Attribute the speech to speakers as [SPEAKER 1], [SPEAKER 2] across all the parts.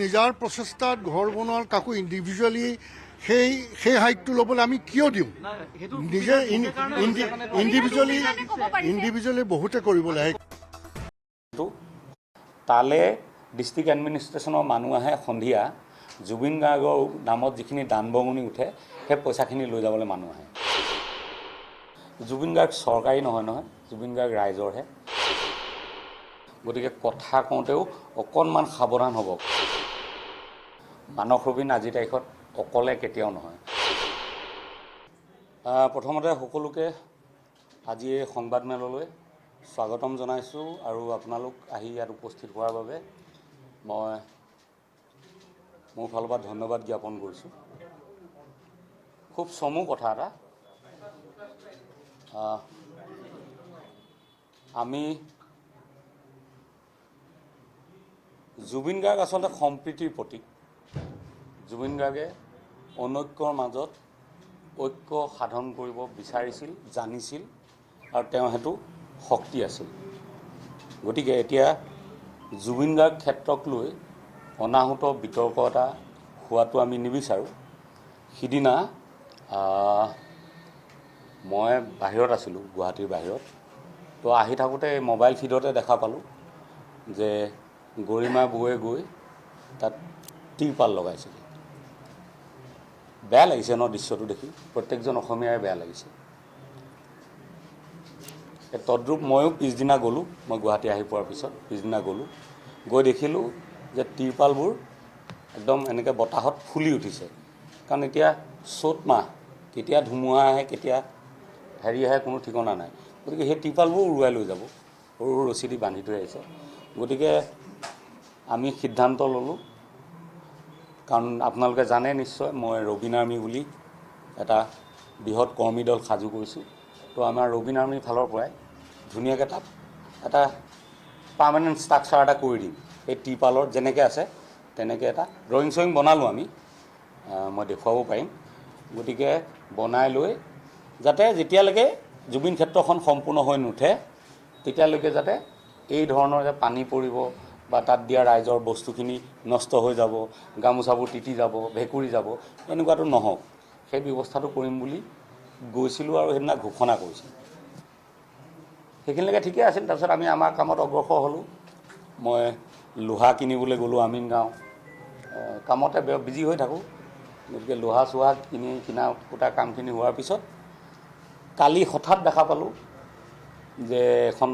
[SPEAKER 1] নিজাৰ প্ৰচেষ্টাত ঘৰ বনোৱাৰ কাকো ইণ্ডিভিজুৱেলি সেই হাইটটো ল'বলৈ আমি কিয় দিওঁ? নিজে ইণ্ডিভিজুৱেলি বহুতে কৰিবলৈ আহে।
[SPEAKER 2] তালে ডিষ্ট্ৰিক্ট এডমিনিষ্ট্ৰেশ্যনৰ মানুহ আহে সন্ধিয়া, জুবিন গাৰ্গৰ নামত যিখিনি দান বৰঙণি উঠে সেই পইচাখিনি লৈ যাবলৈ মানুহ আহে। জুবিন গাৰ্গ চৰকাৰী নহয়, জুবিন গাৰ্গ ৰাইজৰহে। গতিকে কথা কওঁতেও অকণমান সাৱধান হ'ব। মানস ৰবীন আজিৰ তাৰিখত অকলে কেতিয়াও নহয়। প্ৰথমতে সকলোকে আজি এই সংবাদমেললৈ স্বাগতম জনাইছোঁ আৰু আপোনালোক আহি ইয়াত উপস্থিত হোৱাৰ বাবে মই মোৰ ফালৰ পৰা ধন্যবাদ জ্ঞাপন কৰিছোঁ। খুব চমু কথা এটা, আমি জুবিন গাৰ্গ আচলতে সম্প্ৰীতিৰ প্ৰতীক। জুবিন গাৰ্গে অনৈক্যৰ মাজত ঐক্য সাধন কৰিব বিচাৰিছিল, জানিছিল আৰু তেওঁ সেইটো শক্তি আছিল। গতিকে এতিয়া জুবিন গাৰ্গ ক্ষেত্ৰক লৈ অনাহুত বিতৰ্ক এটা হোৱাটো আমি নিবিচাৰোঁ। সিদিনা মই বাহিৰত আছিলোঁ, গুৱাহাটীৰ বাহিৰত। তো আহি থাকোঁতে মোবাইল ফিডতে দেখা পালোঁ যে গৰিমা বৌৱে গৈ তাত তিৰপাল লগাইছিলে। বেয়া লাগিছে ন দৃশ্যটো দেখি, প্ৰত্যেকজন অসমীয়াই বেয়া লাগিছে। তদ্ৰূপ ময়ো পিছদিনা গ'লোঁ, মই গুৱাহাটী আহি পোৱাৰ পিছত পিছদিনা গ'লোঁ, গৈ দেখিলোঁ যে তিৰপালবোৰ একদম এনেকৈ বতাহত ফুলি উঠিছে। কাৰণ এতিয়া চ'ত মাহ, কেতিয়া ধুমুহা আহে কেতিয়া হেৰি আহে কোনো ঠিকনা নাই। গতিকে সেই তিৰপালবোৰ উৰুৱাই লৈ যাব, সৰু সৰু ৰছী দি বান্ধি থৈ আহিছে। গতিকে আমি সিদ্ধান্ত ল'লোঁ, কাৰণ আপোনালোকে জানে নিশ্চয় মই ৰবীন আৰ্মি বুলি এটা বৃহৎ কৰ্মী দল সাজু কৰিছোঁ। তো আমাৰ ৰবীন আৰ্মিৰ ফালৰ পৰাই ধুনীয়াকৈ তাত এটা পাৰ্মানেণ্ট ষ্ট্ৰাকচাৰ এটা কৰি দিম। এই তিৰপালৰ যেনেকৈ আছে তেনেকৈ এটা ড্ৰয়িং চয়িং বনালোঁ আমি, মই দেখুৱাব পাৰিম। গতিকে বনাই লৈ যাতে যেতিয়ালৈকে জুবিন ক্ষেত্ৰখন সম্পূৰ্ণ হৈ নুঠে তেতিয়ালৈকে যাতে এই ধৰণৰ যে পানী পৰিব বা তাত দিয়া ৰাইজৰ বস্তুখিনি নষ্ট হৈ যাব, গামোচাবোৰ তিতি যাব, ভেঁকুৰি যাব, এনেকুৱাটো নহওক, সেই ব্যৱস্থাটো কৰিম বুলি গৈছিলোঁ আৰু সেইদিনা ঘোষণা কৰিছিলোঁ। সেইখিনিলৈকে ঠিকে আছিল। তাৰপিছত আমি আমাৰ কামত অগ্ৰসৰ হ'লোঁ। মই লোহা কিনিবলৈ গ'লোঁ আমিনগাঁও, কামতে বিজি হৈ থাকোঁ। গতিকে লোহা চোহা কিনা কুটা কামখিনি হোৱাৰ পিছত কালি হঠাৎ দেখা পালোঁ যে এখন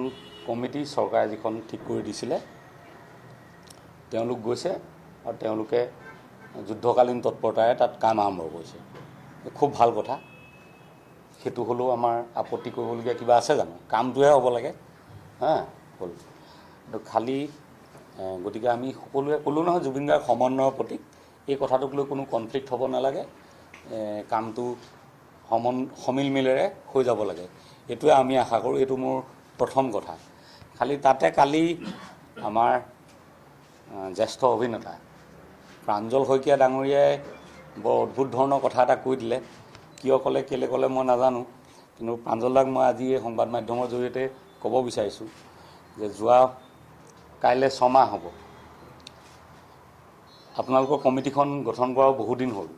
[SPEAKER 2] কমিটি চৰকাৰে যিখন ঠিক কৰি দিছিলে তেওঁলোক গৈছে আৰু তেওঁলোকে যুদ্ধকালীন তৎপৰতাৰে তাত কাম আৰম্ভ কৰিছে। খুব ভাল কথা। সেইটো হ'লেও আমাৰ আপত্তি কৰিবলগীয়া কিবা আছে জানো? কামটোহে হ'ব লাগে। হ'ল খালী গতিকে আমি সকলোৱে ক'লোঁ নহয় জুবিন গাৰ্গ সমন্বয়ৰ প্ৰতীক, এই কথাটোক লৈ কোনো কনফ্লিক্ট হ'ব নালাগে, কামটো সমিল মিলেৰে হৈ যাব লাগে, এইটোৱে আমি আশা কৰোঁ। এইটো মোৰ প্ৰথম কথা। খালী তাতে কালি আমাৰ জ্যেষ্ঠ অভিনেতা প্ৰাঞ্জল শইকীয়া ডাঙৰীয়াই বৰ অদ্ভুত ধৰণৰ কথা এটা কৈ দিলে। কিয় ক'লে কেলৈ ক'লে মই নাজানো, কিন্তু প্ৰাঞ্জলদাক মই আজি এই সংবাদ মাধ্যমৰ জৰিয়তে ক'ব বিচাৰিছোঁ যে কাইলৈ 6 মাহ হ'ব আপোনালোকৰ কমিটিখন গঠন কৰাও বহুদিন হ'ল।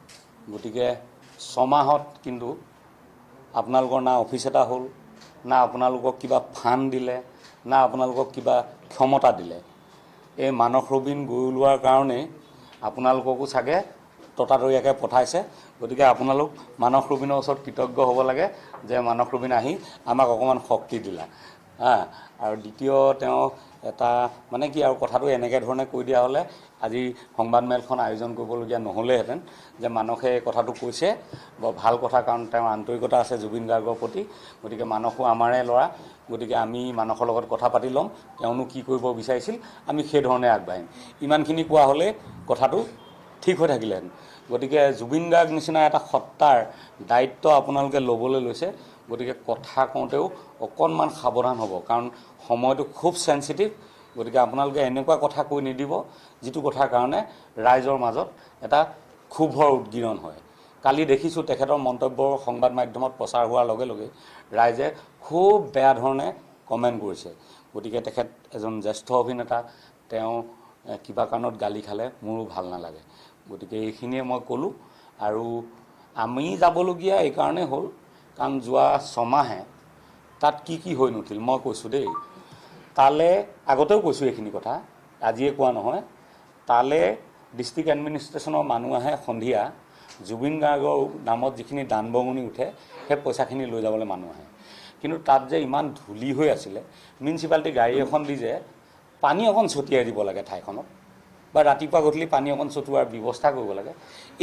[SPEAKER 2] গতিকে 6 মাহত কিন্তু আপোনালোকৰ না অফিচ এটা হ'ল, না আপোনালোকক কিবা ফাণ্ড দিলে, না আপোনালোকক কিবা ক্ষমতা দিলে। এই মানস ৰবীন গৈ ওলোৱাৰ কাৰণে আপোনালোককো চাগে ততাতৈয়াকৈ পঠাইছে। গতিকে আপোনালোক মানস ৰবীনৰ ওচৰত কৃতজ্ঞ হ'ব লাগে যে মানস ৰবীন আহি আমাক অকণমান শক্তি দিলা। আৰু দ্বিতীয় তেওঁ এটা মানে কি আৰু কথাটো এনেকৈ ধৰণে কৈ দিয়া হ'লে আজি সংবাদমেলখন আয়োজন কৰিবলগীয়া নহ'লেহেঁতেন। যে মানসে এই কথাটো কৈছে বৰ ভাল কথা, কাৰণ তেওঁৰ আন্তৰিকতা আছে জুবিন গাৰ্গৰ প্ৰতি। গতিকে মানসো আমাৰে ল'ৰা, গতিকে আমি মানসৰ লগত কথা পাতি ল'ম, তেওঁনো কি কৰিব বিচাৰিছিল, আমি সেইধৰণে আগবাঢ়িম। ইমানখিনি কোৱা হ'লে কথাটো ঠিক হৈ থাকিলেহেঁতেন। গতিকে জুবিন গাৰ্গ নিচিনা এটা সত্তাৰ দায়িত্ব আপোনালোকে ল'বলৈ লৈছে। গতিকে কথা কওঁতেও অকণমান সাৱধান হ'ব, কাৰণ সময়টো খুব চেঞ্চিটিভ। গতিকে আপোনালোকে এনেকুৱা কথা কৈ নিদিব যিটো কথাৰ কাৰণে ৰাইজৰ মাজত এটা ক্ষোভৰ উদগীৰণ হয়। কালি দেখিছোঁ তেখেতৰ মন্তব্য সংবাদ মাধ্যমত প্ৰচাৰ হোৱাৰ লগে লগে ৰাইজে খুব বেয়া ধৰণে কমেণ্ট কৰিছে। গতিকে তেখেত এজন জ্যেষ্ঠ অভিনেতা, তেওঁ কিবা কাৰণত গালি খালে মোৰো ভাল নালাগে। গতিকে এইখিনিয়ে মই ক'লোঁ। আৰু আমি যাবলগীয়া এইকাৰণেই হ'ল কাৰণ যোৱা ছমাহে তাত কি কি হৈ নুঠিল মই কৈছোঁ দেই। তালে আগতেও কৈছোঁ এইখিনি কথা, আজিয়ে কোৱা নহয়। তালে ডিষ্ট্ৰিক্ট এডমিনিষ্ট্ৰেশ্যনৰ মানুহ আহে সন্ধিয়া, জুবিন গাৰ্গৰ নামত যিখিনি দান বৰঙণি উঠে সেই পইচাখিনি লৈ যাবলৈ মানুহ আহে। কিন্তু তাত যে ইমান ধূলি হৈ আছিলে, মিউনিচিপালিটি গাড়ী এখন দি যে পানী অকণ ছটিয়াই দিব লাগে ঠাইখনত, বা ৰাতিপুৱা গধূলি পানী অকণ ছটিওৱাৰ ব্যৱস্থা কৰিব লাগে,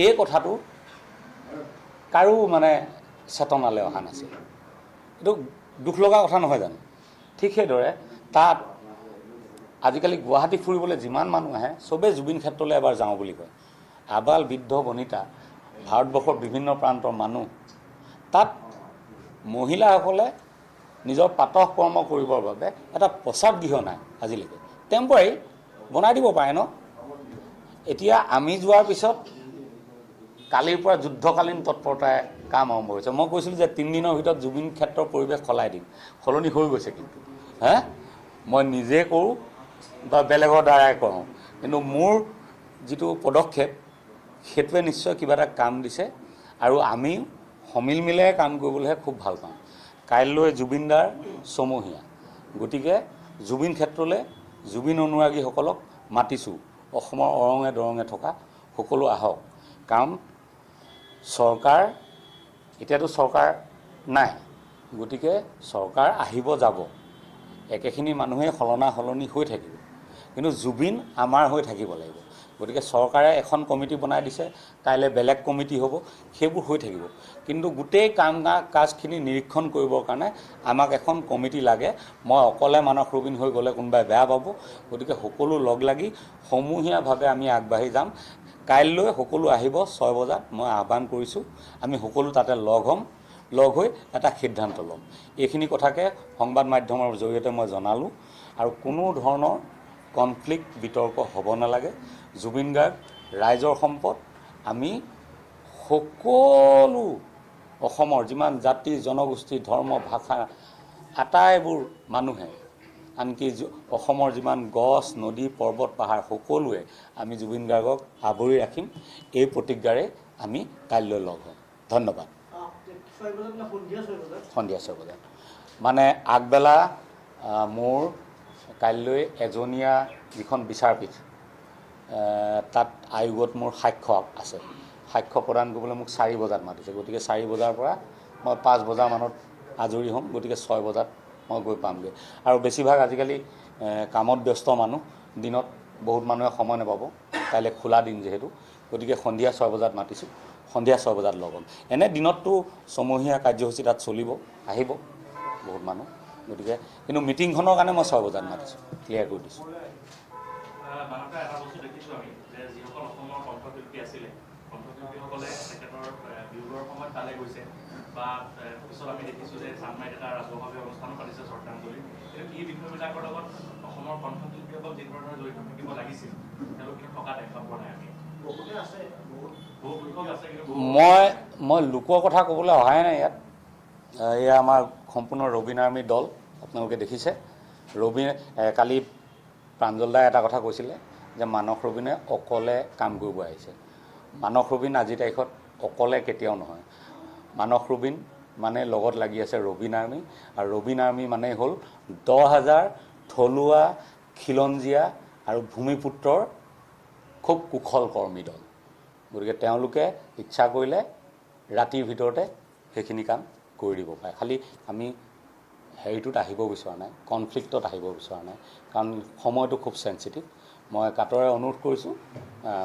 [SPEAKER 2] এই কথাটো কাৰো মানে চেতনালৈ অহা নাছিল। এইটো দুখ লগা কথা নহয় জানো? ঠিক সেইদৰে তাত আজিকালি গুৱাহাটী ফুৰিবলৈ যিমান মানুহ আহে চবেই জুবিন ক্ষেত্ৰলৈ এবাৰ যাওঁ বুলি কয়। আবাল বৃদ্ধ বনিতা, ভাৰতবৰ্ষৰ বিভিন্ন প্ৰান্তৰ মানুহ, তাত মহিলাসকলে নিজৰ প্ৰাতঃ কৰ্ম কৰিবৰ বাবে এটা প্ৰস্ৰাৱ গৃহ নাই আজিলৈকে। টেম্পৰাৰী বনাই দিব পাৰে ন? এতিয়া আমি যোৱাৰ পিছত কালিৰ পৰা যুদ্ধকালীন তৎপৰতাই কাম আৰম্ভ হৈছে। মই কৈছিলোঁ যে 3 দিনৰ ভিতৰত জুবিন ক্ষেত্ৰৰ পৰিৱেশ সলাই দিম, সলনি হৈ গৈছে। কিন্তু মই নিজে কৰোঁ বা বেলেগৰ দ্বাৰাই কৰোঁ, কিন্তু মোৰ যিটো পদক্ষেপ সেইটোৱে নিশ্চয় কিবা এটা কাম দিছে। আৰু আমি সমিল মিলাই কাম কৰিবলৈহে খুব ভাল পাওঁ। কাইলৈ জুবিনদাৰ ছমহীয়া, গতিকে জুবিন ক্ষেত্ৰলৈ জুবিন অনুৰাগীসকলক মাতিছোঁ। অসমৰ অৰঙে দৰঙে থকা সকলো আহক, কাৰণ চৰকাৰ এতিয়াতো চৰকাৰ নাই, গতিকে চৰকাৰ আহিব যাব, একেখিনি মানুহে সলনা সলনি হৈ থাকিব, কিন্তু জুবিন আমাৰ হৈ থাকিব লাগিব। গতিকে চৰকাৰে এখন কমিটি বনাই দিছে, কাইলৈ বেলেগ কমিটি হ'ব, সেইবোৰ হৈ থাকিব। কিন্তু গোটেই কাজখিনি নিৰীক্ষণ কৰিবৰ কাৰণে আমাক এখন কমিটি লাগে। মই অকলে মানস ৰবিন হৈ গ'লে কোনোবাই বেয়া পাব। গতিকে সকলো লগ লাগি সমূহীয়াভাৱে আমি আগবাঢ়ি যাম। কাইলৈ সকলো আহিব 6 বজাত, মই আহ্বান কৰিছোঁ। আমি সকলো তাতে লগ হ'ম, লগ হৈ এটা সিদ্ধান্ত ল'ম। এইখিনি কথাকে সংবাদ মাধ্যমৰ জৰিয়তে মই জনালোঁ। আৰু কোনো ধৰণৰ কনফ্লিক্ট বিতৰ্ক হ'ব নালাগে। জুবিন গাৰ্গ ৰাইজৰ সম্পদ। আমি সকলো অসমৰ যিমান জাতি জনগোষ্ঠী ধৰ্ম ভাষা আটাইবোৰ মানুহে, আনকি অসমৰ যিমান গছ নদী পৰ্বত পাহাৰ সকলোৱে আমি জুবিন গাৰ্গক আৱৰি ৰাখিম। এই প্ৰতিজ্ঞাৰে আমি কাইলৈ লগ হ'ম। ধন্যবাদ। সন্ধিয়া 6 বজাত মানে আগবেলা মোৰ কাইলৈ এজনীয়া যিখন বিচাৰপীঠ, তাত আয়োগত মোৰ সাক্ষ্য আছে। সাক্ষ্য প্ৰদান কৰিবলৈ মোক 4 বজাত মাতিছে। গতিকে 4 বজাৰ পৰা মই 5 বজামানত আজৰি হ'ম। গতিকে 6 বজাত মই গৈ পামগৈ। আৰু বেছিভাগ আজিকালি কামত ব্যস্ত মানুহ, দিনত বহুত মানুহে সময় নাপাব, কাইলৈ খোলা দিন যিহেতু। গতিকে সন্ধিয়া 6 বজাত মাতিছোঁ, সন্ধিয়া 6 বজাত লগ হ'ম। এনে দিনততো ছমহীয়া কাৰ্যসূচী তাত চলিব, আহিব বহুত মানুহ। গতিকে কিন্তু মিটিংখনৰ কাৰণে মই 6 বজাত মাতিছোঁ, ক্লিয়াৰ কৰি দিছোঁ।
[SPEAKER 3] এটা বস্তু দেখিছোঁ আমি যে যিসকল অসমৰ কণ্ঠশিল্পী আছিলে, কণ্ঠশিল্পীসকলে তেখেতৰ বিয়োগৰ সময়ত তালৈ গৈছে, বা পিছত আমি দেখিছোঁ যে চানমাৰীত এটা ৰাজহুৱাভাৱে অনুষ্ঠানো পাতিছে শ্ৰদ্ধাঞ্জলি। কিন্তু এই বিষয়বিলাকৰ লগত অসমৰ কণ্ঠশিল্পীসকল যি ধৰণে জড়িত থাকিব লাগিছিল, তেওঁলোক কিন্তু থকা দেখা পোৱা নাই আমি। বহুতে আছে, বহুত লোক আছে, কিন্তু
[SPEAKER 2] মই লোকৰ কথা ক'বলৈ অহাই নাই ইয়াত। এয়া আমাৰ সম্পূৰ্ণ ৰবিন আৰ্মী দল, আপোনালোকে দেখিছে। কালি প্ৰাঞ্জল দাই এটা কথা কৈছিলে যে মানস ৰবিনে অকলে কাম কৰিব আহিছে। মানস ৰবিন আজিৰ তাৰিখত অকলে কেতিয়াও নহয়। মানস ৰবিন মানে লগত লাগি আছে ৰবিন আৰ্মী, আৰু ৰবিন আৰ্মী মানে হ'ল 10,000 থলুৱা খিলঞ্জীয়া আৰু ভূমিপুত্ৰৰ খুব কুশল কৰ্মী দল। গতিকে তেওঁলোকে ইচ্ছা কৰিলে ৰাতিৰ ভিতৰতে সেইখিনি কাম কৰি দিব পাৰে। খালি আমি হেৰিটোত আহিব বিচৰা নাই, কনফ্লিক্টত আহিব বিচৰা নাই, কাৰণ সময়টো খুব চেঞ্চিটিভ। মই কাটৰে অনুৰোধ কৰিছোঁ,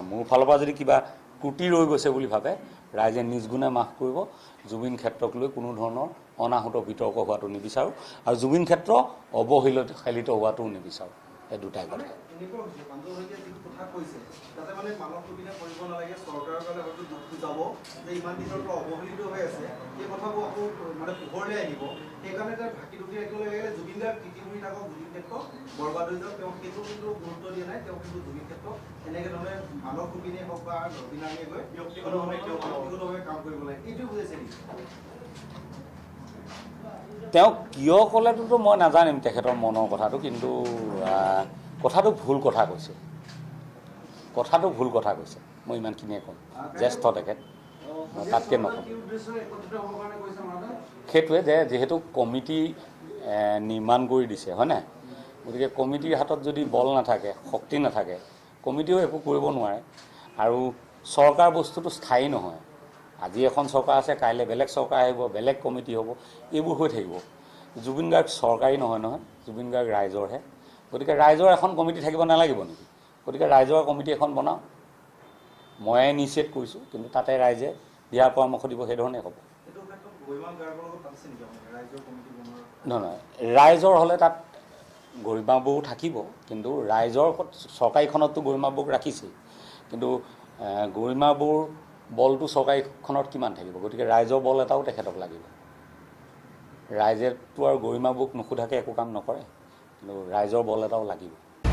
[SPEAKER 2] মোৰ ফালৰ পৰা যদি কিবা ত্ৰুটি ৰৈ গৈছে বুলি ভাবে ৰাইজে নিজ গুণে মাফ কৰিব। জুবিন ক্ষেত্ৰক লৈ কোনো ধৰণৰ অনাহুত বিতৰ্ক হোৱাটো নিবিচাৰোঁ, আৰু জুবিন ক্ষেত্ৰ অৱহেলিত হোৱাটোও নিবিচাৰোঁ। এই দুটাই কথা। তেওঁ কিয় ক'লেটোতো মই নাজানিম তেখেতৰ মনৰ কথাটো, কিন্তু কথাটো ভুল কথা কৈছে। কথাটো ভুল কথা কৈছে, মই ইমানখিনিয়ে ক'ম। জ্যেষ্ঠ তেখেত, মই তাতকৈ নক'ম। সেইটোৱে যে যিহেতু কমিটি নিৰ্মাণ কৰি দিছে, হয় নাই? গতিকে কমিটিৰ হাতত যদি বল নাথাকে, শক্তি নাথাকে, কমিটিও একো কৰিব নোৱাৰে। আৰু চৰকাৰ বস্তুটো স্থায়ী নহয়। আজি এখন চৰকাৰ আছে, কাইলৈ বেলেগ চৰকাৰ আহিব, বেলেগ কমিটি হ'ব, এইবোৰ হৈ থাকিব। জুবিন গাৰ্গ চৰকাৰী নহয় নহয়, জুবিন গাৰ্গ ৰাইজৰহে। গতিকে ৰাইজৰ এখন কমিটি থাকিব নালাগিব নেকি? গতিকে ৰাইজৰ কমিটি এখন বনাওঁ, ময়ে ইনিচিয়েট কৰিছোঁ, কিন্তু তাতে ৰাইজে দিহা পৰামৰ্শ দিব, সেইধৰণে হ'ব। নহয় নহয়, ৰাইজৰ হ'লে তাত গৰিমা বৌ থাকিব, কিন্তু ৰাইজৰ চৰকাৰীখনততো গৰিমা বৌক ৰাখিছেই, কিন্তু গৰিমা বৌৰ বলটো চৰকাৰীখনত কিমান থাকিব? গতিকে ৰাইজৰ বল এটাও তেখেতক লাগিব। ৰাইজেতো আৰু গৰিমা বৌক নোসোধাকৈ একো কাম নকৰে, কিন্তু ৰাইজৰ বল এটাও লাগিব।